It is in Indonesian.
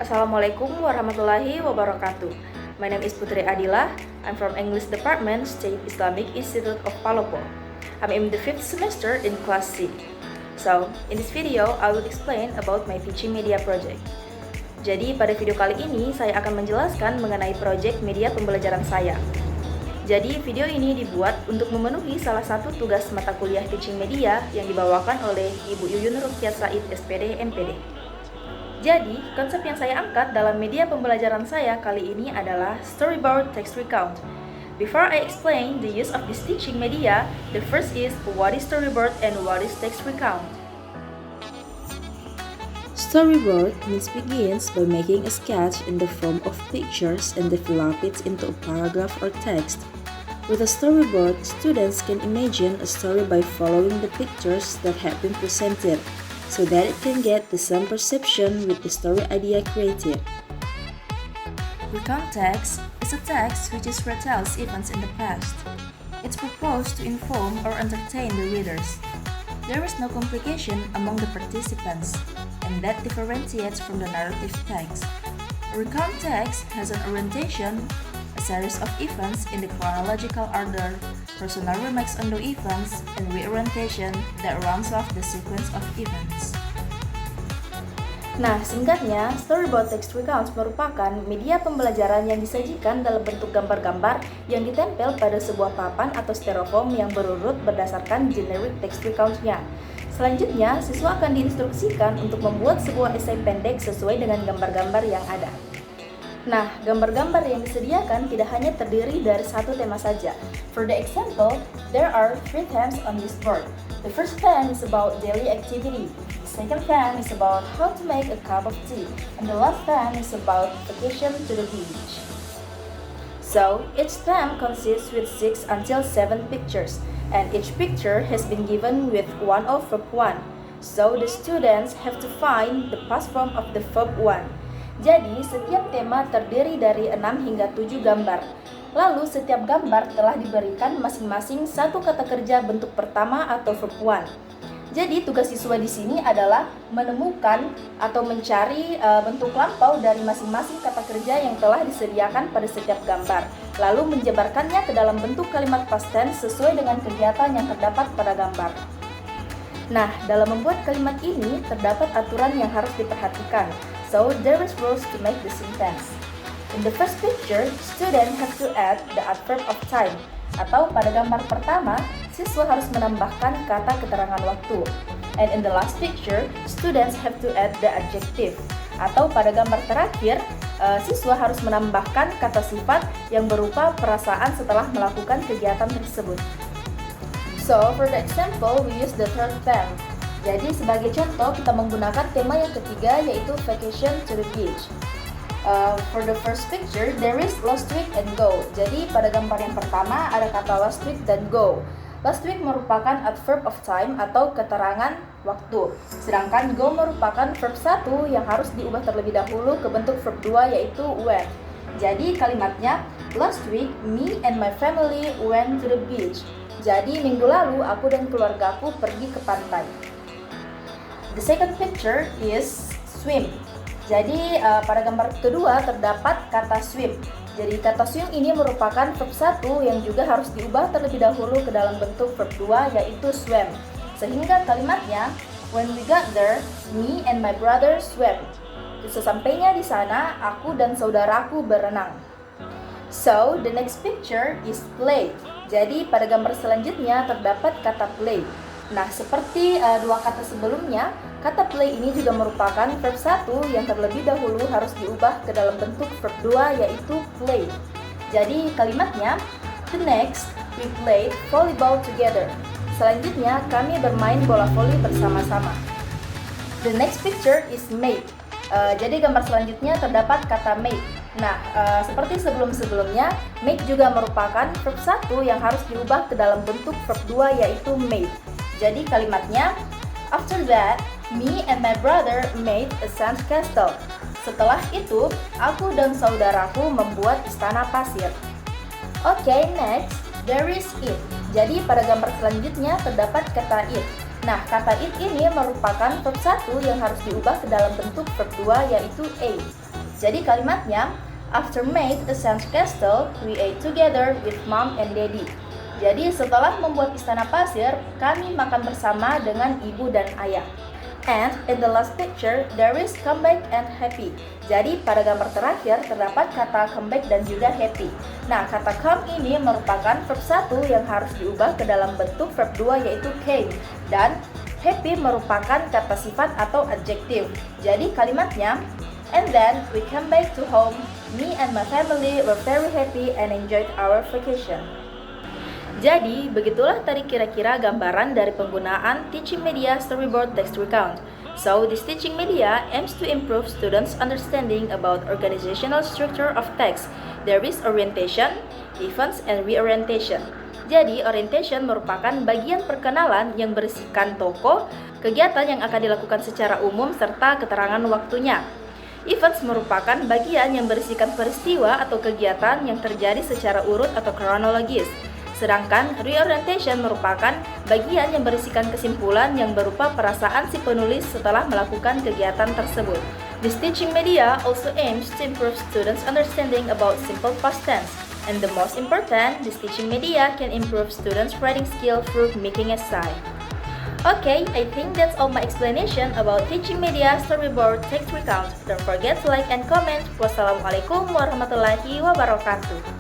Assalamualaikum warahmatullahi wabarakatuh. My name is Putri Adila. I'm from English Department, State Islamic Institute of Palopo. I'm in the 5th semester in class C. So, in this video, I will explain about my teaching media project. Jadi, pada video kali ini, saya akan menjelaskan mengenai proyek media pembelajaran saya. Jadi, video ini dibuat untuk memenuhi salah satu tugas mata kuliah teaching media yang dibawakan oleh Ibu Yuyun Rukyat Said, SPD, MPD. Jadi, konsep yang saya angkat dalam media pembelajaran saya kali ini adalah storyboard text recount. Before I explain the use of this teaching media, the first is what is storyboard and what is text recount. Storyboard means begins by making a sketch in the form of pictures and develop it into a paragraph or text. With a storyboard, students can imagine a story by following the pictures that have been presented, so that it can get the same perception with the story idea created. Recount text is a text which is retells events in the past. It's proposed to inform or entertain the readers. There is no complication among the participants, and that differentiates from the narrative text. A recount text has an orientation, a series of events in the chronological order, personal remarks on the events, and reorientation that rounds off the sequence of events. Nah, singkatnya, storyboard text recounts merupakan media pembelajaran yang disajikan dalam bentuk gambar-gambar yang ditempel pada sebuah papan atau styrofoam yang berurut berdasarkan generic text recounts-nya. Selanjutnya, siswa akan diinstruksikan untuk membuat sebuah esai pendek sesuai dengan gambar-gambar yang ada. Nah, gambar-gambar yang disediakan tidak hanya terdiri dari satu tema saja. For the example, there are 3 themes on this board. The first theme is about daily activity. The second theme is about how to make a cup of tea. And the last theme is about vacation to the beach. So, each theme consists with 6 until 7 pictures. And each picture has been given with one of verb 1. So, the students have to find the past form of the verb 1. Jadi, setiap tema terdiri dari 6 hingga 7 gambar. Lalu, setiap gambar telah diberikan masing-masing satu kata kerja bentuk pertama atau verb 1. Jadi, tugas siswa di sini adalah menemukan atau mencari bentuk lampau dari masing-masing kata kerja yang telah disediakan pada setiap gambar. Lalu, menjabarkannya ke dalam bentuk kalimat past tense sesuai dengan kegiatan yang terdapat pada gambar. Nah, dalam membuat kalimat ini, terdapat aturan yang harus diperhatikan. So, there is rules to make the sentence. In the first picture, student have to add the adverb of time. Atau pada gambar pertama, siswa harus menambahkan kata keterangan waktu. And in the last picture, students have to add the adjective. Atau pada gambar terakhir, siswa harus menambahkan kata sifat yang berupa perasaan setelah melakukan kegiatan tersebut. So, for the example, we use the third theme. Jadi sebagai contoh kita menggunakan tema yang ketiga yaitu vacation to the beach. For the first picture, there is last week and go. Jadi pada gambar yang pertama ada kata last week dan go. Last week merupakan adverb of time atau keterangan waktu. Sedangkan go merupakan verb 1 yang harus diubah terlebih dahulu ke bentuk verb 2 yaitu went. Jadi kalimatnya, last week me and my family went to the beach. Jadi minggu lalu aku dan keluargaku pergi ke pantai. The second picture is swim. Jadi pada gambar kedua terdapat kata swim. Jadi kata swim ini merupakan verb 1 yang juga harus diubah terlebih dahulu ke dalam bentuk verb 2 yaitu swim. Sehingga kalimatnya, when we got there, me and my brother swam. Sesampainya di sana, aku dan saudaraku berenang. So, the next picture is play. Jadi pada gambar selanjutnya terdapat kata play. Nah, seperti dua kata sebelumnya, kata play ini juga merupakan verb 1 yang terlebih dahulu harus diubah ke dalam bentuk verb 2 yaitu play. Jadi kalimatnya, the next, we played volleyball together. Selanjutnya, kami bermain bola voli bersama-sama. The next picture is made. Jadi gambar selanjutnya terdapat kata made. Nah, seperti sebelum-sebelumnya, make juga merupakan verb 1 yang harus diubah ke dalam bentuk verb 2 yaitu made. Jadi kalimatnya, after that, me and my brother made a sand castle. Setelah itu, aku dan saudaraku membuat istana pasir. Okay, next, there is it. Jadi pada gambar selanjutnya terdapat kata it. Nah, kata it ini merupakan verb 1 yang harus diubah ke dalam bentuk verb 2 yaitu a. Jadi kalimatnya, after made a sandcastle, we ate together with mom and daddy. Jadi setelah membuat istana pasir, kami makan bersama dengan ibu dan ayah. And in the last picture, there is come back and happy. Jadi pada gambar terakhir terdapat kata come back dan juga happy. Nah, kata come ini merupakan verb 1 yang harus diubah ke dalam bentuk verb 2 yaitu came. Dan happy merupakan kata sifat atau adjektif. Jadi kalimatnya, and then we come back to home. Me and my family were very happy and enjoyed our vacation. Jadi, begitulah tadi kira-kira gambaran dari penggunaan teaching media storyboard text recount. So, this teaching media aims to improve students' understanding about organizational structure of text. There is orientation, events, and reorientation. Jadi, orientation merupakan bagian perkenalan yang berisikan tokoh, kegiatan yang akan dilakukan secara umum, serta keterangan waktunya. Events merupakan bagian yang berisikan peristiwa atau kegiatan yang terjadi secara urut atau kronologis. Sedangkan reorientation merupakan bagian yang berisikan kesimpulan yang berupa perasaan si penulis setelah melakukan kegiatan tersebut. This teaching media also aims to improve students' understanding about simple past tense. And the most important, this teaching media can improve students' writing skill through making essay. Okay, I think that's all my explanation about teaching media storyboard text recount. Don't forget to like and comment. Wassalamualaikum warahmatullahi wabarakatuh.